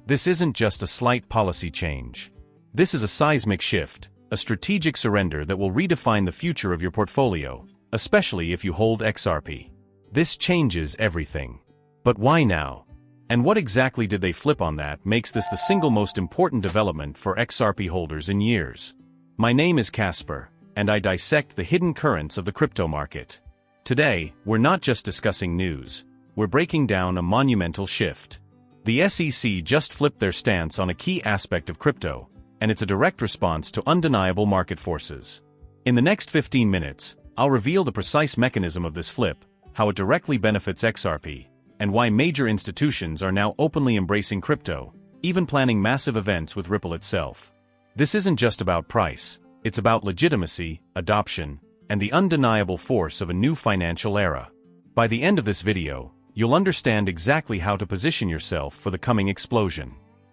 This isn't just a slight policy change. This is a seismic shift, a strategic surrender that will redefine the future of your portfolio, especially if you hold XRP. This changes everything. But why now? And what exactly did they flip on that makes this the single most important development for XRP holders in years? My name is Casper, and I dissect the hidden currents of the crypto market. Today, we're not just discussing news, we're breaking down a monumental shift. The SEC just flipped their stance on a key aspect of crypto, and it's a direct response to undeniable market forces. In the next 15 minutes, I'll reveal the precise mechanism of this flip, how it directly benefits XRP, and why major institutions are now openly embracing crypto, even planning massive events with Ripple itself. This isn't just about price, it's about legitimacy, adoption, and the undeniable force of a new financial era. By the end of this video, you'll understand exactly how to position yourself for the coming explosion.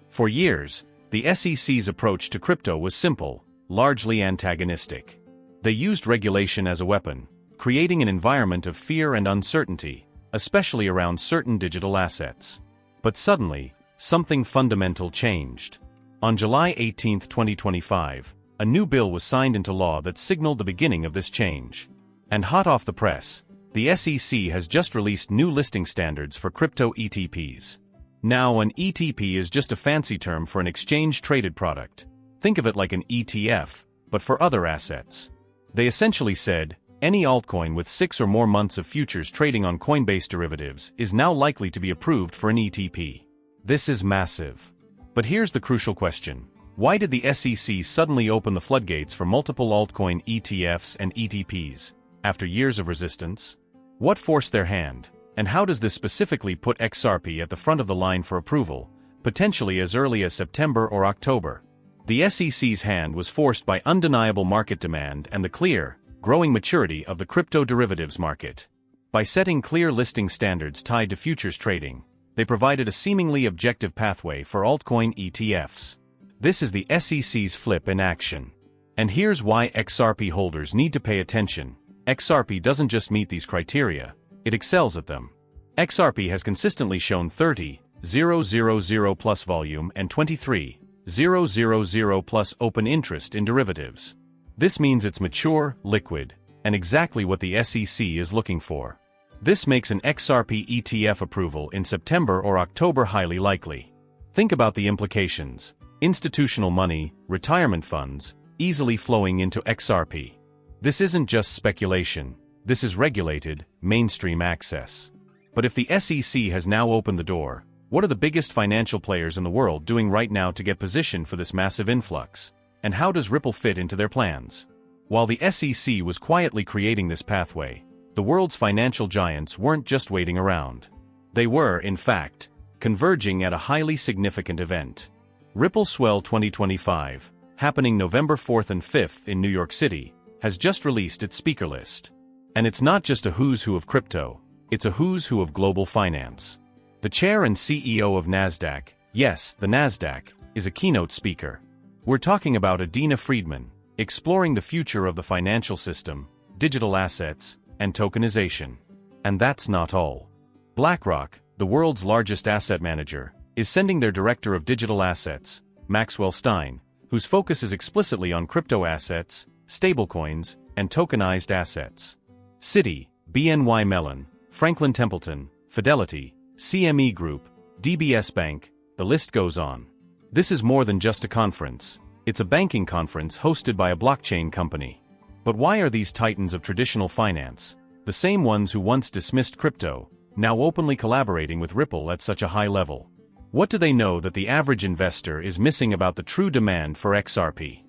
For years, the SEC's approach to crypto was simple, largely antagonistic. They used regulation as a weapon, creating an environment of fear and uncertainty, especially around certain digital assets. But suddenly, something fundamental changed. On July 18, 2025, a new bill was signed into law that signaled the beginning of this change. And hot off the press, the SEC has just released new listing standards for crypto ETPs. Now, an ETP is just a fancy term for an exchange-traded product. Think of it like an ETF, but for other assets. They essentially said, any altcoin with 6 or more months of futures trading on Coinbase derivatives is now likely to be approved for an ETP. This is massive. But here's the crucial question. Why did the SEC suddenly open the floodgates for multiple altcoin ETFs and ETPs, after years of resistance? What forced their hand, and how does this specifically put XRP at the front of the line for approval, potentially as early as September or October? The SEC's hand was forced by undeniable market demand and the clear, growing maturity of the crypto derivatives market. By setting clear listing standards tied to futures trading, they provided a seemingly objective pathway for altcoin ETFs. This is the SEC's flip in action. And here's why XRP holders need to pay attention. XRP doesn't just meet these criteria, it excels at them. XRP has consistently shown 30,000 plus volume and 23,000 plus open interest in derivatives. This means it's mature, liquid, and exactly what the SEC is looking for. This makes an XRP ETF approval in September or October highly likely. Think about the implications. Institutional money, retirement funds, easily flowing into XRP. This isn't just speculation, this is regulated, mainstream access. But if the SEC has now opened the door, what are the biggest financial players in the world doing right now to get positioned for this massive influx? And how does Ripple fit into their plans? While the SEC was quietly creating this pathway, the world's financial giants weren't just waiting around. They were, in fact, converging at a highly significant event. Ripple Swell 2025, happening November 4th and 5th in New York City, has just released its speaker list. And it's not just a who's who of crypto, it's a who's who of global finance. The chair and CEO of NASDAQ, yes, the NASDAQ, is a keynote speaker. We're talking about Adena Friedman, exploring the future of the financial system, digital assets, and tokenization. And that's not all. BlackRock, the world's largest asset manager, is sending their director of digital assets, Maxwell Stein, whose focus is explicitly on crypto assets, stablecoins, and tokenized assets. Citi, BNY Mellon, Franklin Templeton, Fidelity, CME Group, DBS Bank, the list goes on. This is more than just a conference. It's a banking conference hosted by a blockchain company. But why are these titans of traditional finance, the same ones who once dismissed crypto, now openly collaborating with Ripple at such a high level? What do they know that the average investor is missing about the true demand for XRP?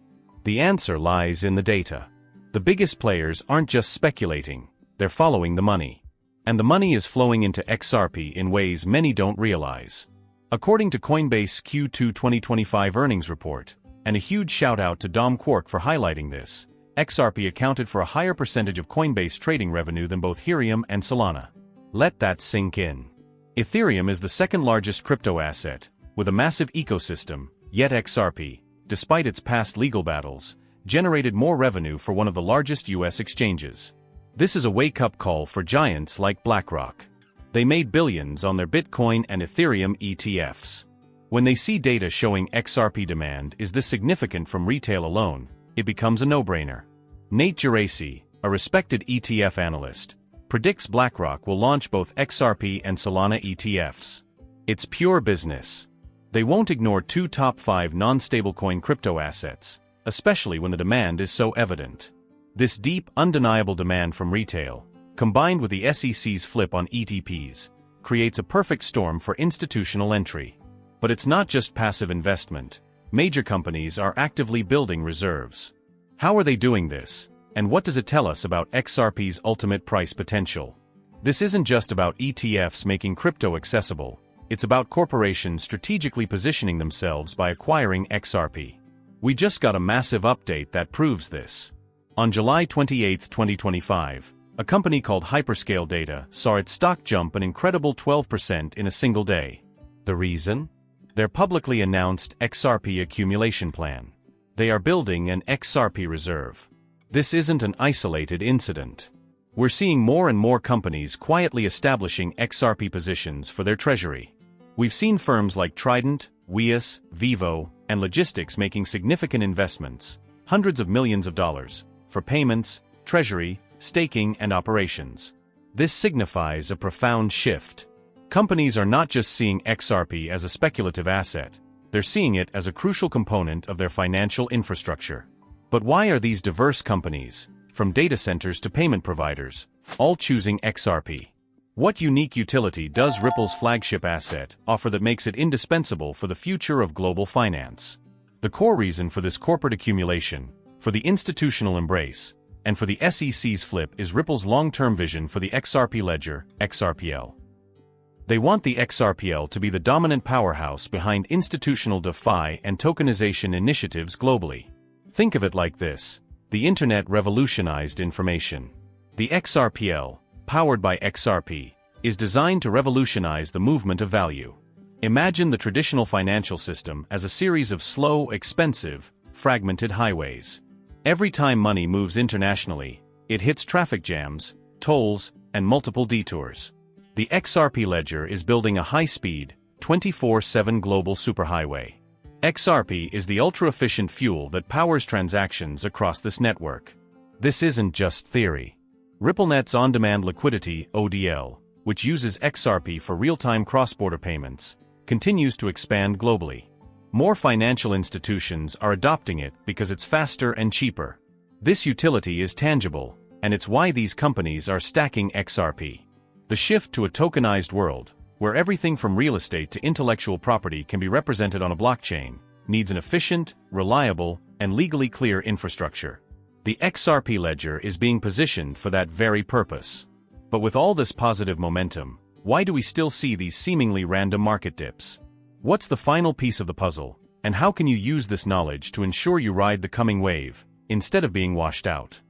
The answer lies in the data. The biggest players aren't just speculating, they're following the money. And the money is flowing into XRP in ways many don't realize. According to Coinbase Q2 2025 earnings report, and a huge shout out to Dom Quark for highlighting this, XRP accounted for a higher percentage of Coinbase trading revenue than both Ethereum and Solana. Let that sink in. Ethereum is the second largest crypto asset, with a massive ecosystem, yet XRP, despite its past legal battles, generated more revenue for one of the largest US exchanges. This is a wake-up call for giants like BlackRock. They made billions on their Bitcoin and Ethereum ETFs. When they see data showing XRP demand is this significant from retail alone, it becomes a no-brainer. Nate Geraci, a respected ETF analyst, predicts BlackRock will launch both XRP and Solana ETFs. It's pure business. They won't ignore two top 5 non-stablecoin crypto assets, especially when the demand is so evident. This deep, undeniable demand from retail, combined with the SEC's flip on ETPs, creates a perfect storm for institutional entry. But it's not just passive investment. Major companies are actively building reserves. How are they doing this, and what does it tell us about XRP's ultimate price potential? This isn't just about ETFs making crypto accessible, it's about corporations strategically positioning themselves by acquiring XRP. We just got a massive update that proves this. On July 28, 2025, a company called Hyperscale Data saw its stock jump an incredible 12% in a single day. The reason? Their publicly announced XRP accumulation plan. They are building an XRP reserve. This isn't an isolated incident. We're seeing more and more companies quietly establishing XRP positions for their treasury. We've seen firms like Trident, Weas, Vivo, and Logistics making significant investments, hundreds of millions of dollars, for payments, treasury, staking, and operations. This signifies a profound shift. Companies are not just seeing XRP as a speculative asset, they're seeing it as a crucial component of their financial infrastructure. But why are these diverse companies, from data centers to payment providers, all choosing XRP? What unique utility does Ripple's flagship asset offer that makes it indispensable for the future of global finance? The core reason for this corporate accumulation, for the institutional embrace, and for the SEC's flip is Ripple's long-term vision for the XRP ledger, XRPL. They want the XRPL to be the dominant powerhouse behind institutional DeFi and tokenization initiatives globally. Think of it like this: the internet revolutionized information. The XRPL, powered by XRP, is designed to revolutionize the movement of value. Imagine the traditional financial system as a series of slow, expensive, fragmented highways. Every time money moves internationally, it hits traffic jams, tolls, and multiple detours. The XRP ledger is building a high-speed, 24/7 global superhighway. XRP is the ultra-efficient fuel that powers transactions across this network. This isn't just theory. RippleNet's on-demand liquidity, ODL, which uses XRP for real-time cross-border payments, continues to expand globally. More financial institutions are adopting it because it's faster and cheaper. This utility is tangible, and it's why these companies are stacking XRP. The shift to a tokenized world, where everything from real estate to intellectual property can be represented on a blockchain, needs an efficient, reliable, and legally clear infrastructure. The XRP ledger is being positioned for that very purpose. But with all this positive momentum, why do we still see these seemingly random market dips? What's the final piece of the puzzle, and how can you use this knowledge to ensure you ride the coming wave, instead of being washed out?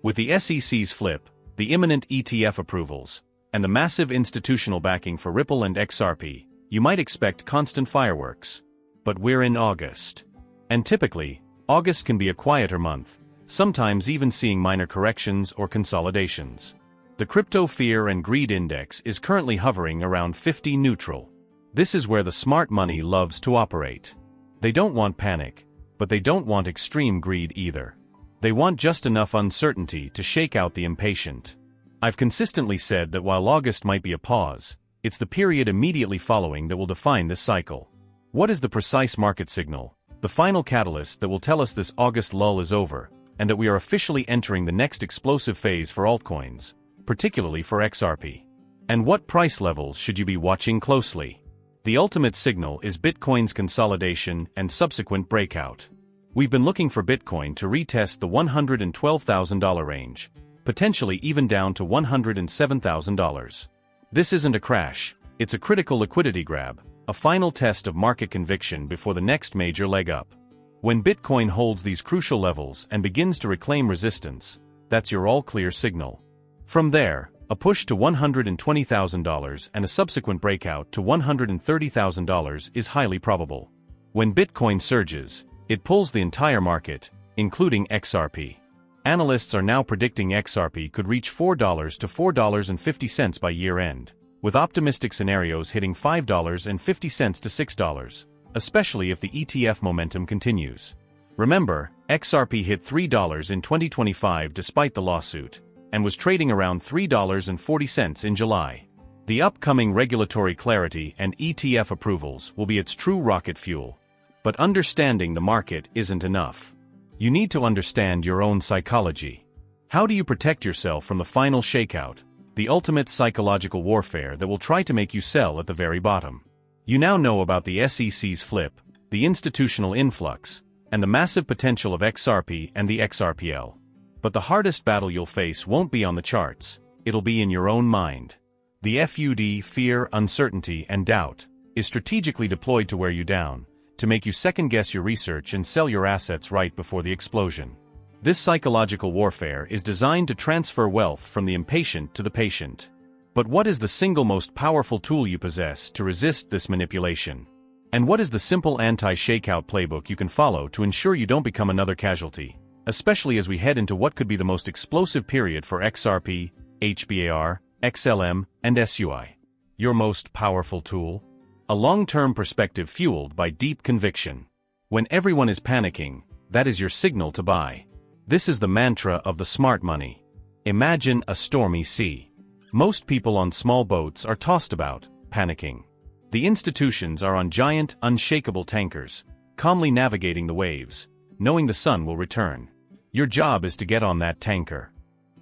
With the SEC's flip, the imminent ETF approvals, and the massive institutional backing for Ripple and XRP, you might expect constant fireworks. But we're in August. And typically, August can be a quieter month, sometimes even seeing minor corrections or consolidations. The Crypto Fear and Greed Index is currently hovering around 50 neutral. This is where the smart money loves to operate. They don't want panic, but they don't want extreme greed either. They want just enough uncertainty to shake out the impatient. I've consistently said that while August might be a pause, it's the period immediately following that will define this cycle. What is the precise market signal, the final catalyst that will tell us this August lull is over, and that we are officially entering the next explosive phase for altcoins, particularly for XRP? And what price levels should you be watching closely? The ultimate signal is Bitcoin's consolidation and subsequent breakout. We've been looking for Bitcoin to retest the $112,000 range, potentially even down to $107,000. This isn't a crash, it's a critical liquidity grab, a final test of market conviction before the next major leg up. When Bitcoin holds these crucial levels and begins to reclaim resistance, that's your all-clear signal. From there, a push to $120,000 and a subsequent breakout to $130,000 is highly probable. When Bitcoin surges, it pulls the entire market, including XRP. Analysts are now predicting XRP could reach $4 to $4.50 by year-end, with optimistic scenarios hitting $5.50 to $6, especially if the ETF momentum continues. Remember, XRP hit $3 in 2025 despite the lawsuit, and was trading around $3.40 in July. The upcoming regulatory clarity and ETF approvals will be its true rocket fuel. But understanding the market isn't enough. You need to understand your own psychology. How do you protect yourself from the final shakeout, the ultimate psychological warfare that will try to make you sell at the very bottom? You now know about the SEC's flip, the institutional influx, and the massive potential of XRP and the XRPL. But the hardest battle you'll face won't be on the charts, it'll be in your own mind. The FUD, fear, uncertainty, and doubt, is strategically deployed to wear you down, to make you second-guess your research and sell your assets right before the explosion. This psychological warfare is designed to transfer wealth from the impatient to the patient. But what is the single most powerful tool you possess to resist this manipulation? And what is the simple anti-shakeout playbook you can follow to ensure you don't become another casualty, especially as we head into what could be the most explosive period for XRP, HBAR, XLM, and SUI? Your most powerful tool? A long-term perspective fueled by deep conviction. When everyone is panicking, that is your signal to buy. This is the mantra of the smart money. Imagine a stormy sea. Most people on small boats are tossed about, panicking. The institutions are on giant, unshakable tankers, calmly navigating the waves, knowing the sun will return. Your job is to get on that tanker.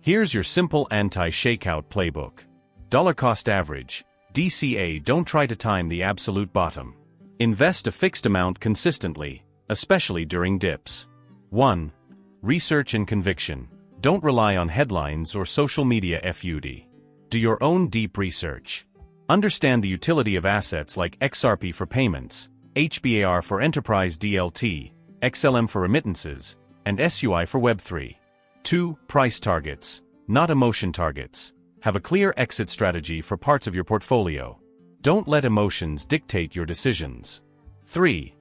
Here's your simple anti-shakeout playbook. Dollar cost average, DCA. Don't try to time the absolute bottom. Invest a fixed amount consistently, especially during dips. 1. Research and conviction. Don't rely on headlines or social media FUD. Do your own deep research. Understand the utility of assets like XRP for payments, HBAR for enterprise DLT, XLM for remittances, and SUI for Web3. 2. Price targets, not emotion targets. Have a clear exit strategy for parts of your portfolio. Don't let emotions dictate your decisions. 3.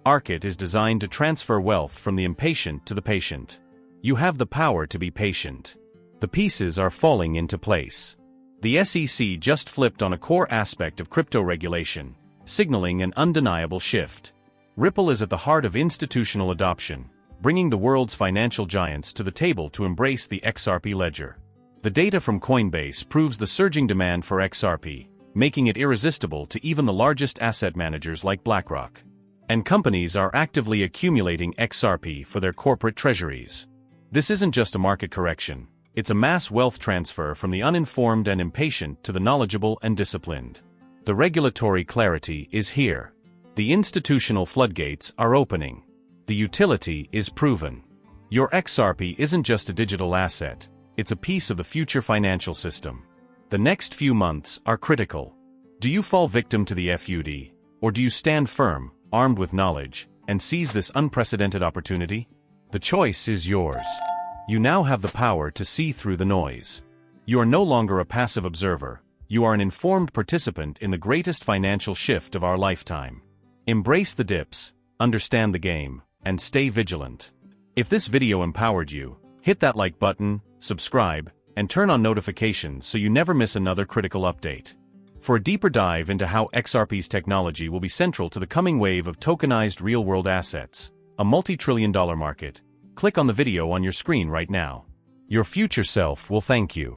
Arket is designed to transfer wealth from the impatient to the patient. You have the power to be patient. The pieces are falling into place. The SEC just flipped on a core aspect of crypto regulation, signaling an undeniable shift. Ripple is at the heart of institutional adoption, bringing the world's financial giants to the table to embrace the XRP ledger. The data from Coinbase proves the surging demand for XRP, making it irresistible to even the largest asset managers like BlackRock. And companies are actively accumulating XRP for their corporate treasuries. This isn't just a market correction. It's a mass wealth transfer from the uninformed and impatient to the knowledgeable and disciplined. The regulatory clarity is here. The institutional floodgates are opening. The utility is proven. Your XRP isn't just a digital asset, it's a piece of the future financial system. The next few months are critical. Do you fall victim to the FUD, or do you stand firm, armed with knowledge, and seize this unprecedented opportunity? The choice is yours. You now have the power to see through the noise. You are no longer a passive observer, you are an informed participant in the greatest financial shift of our lifetime. Embrace the dips, understand the game, and stay vigilant. If this video empowered you, hit that like button, subscribe, and turn on notifications so you never miss another critical update. For a deeper dive into how XRP's technology will be central to the coming wave of tokenized real-world assets, a multi-trillion-dollar market, click on the video on your screen right now. Your future self will thank you.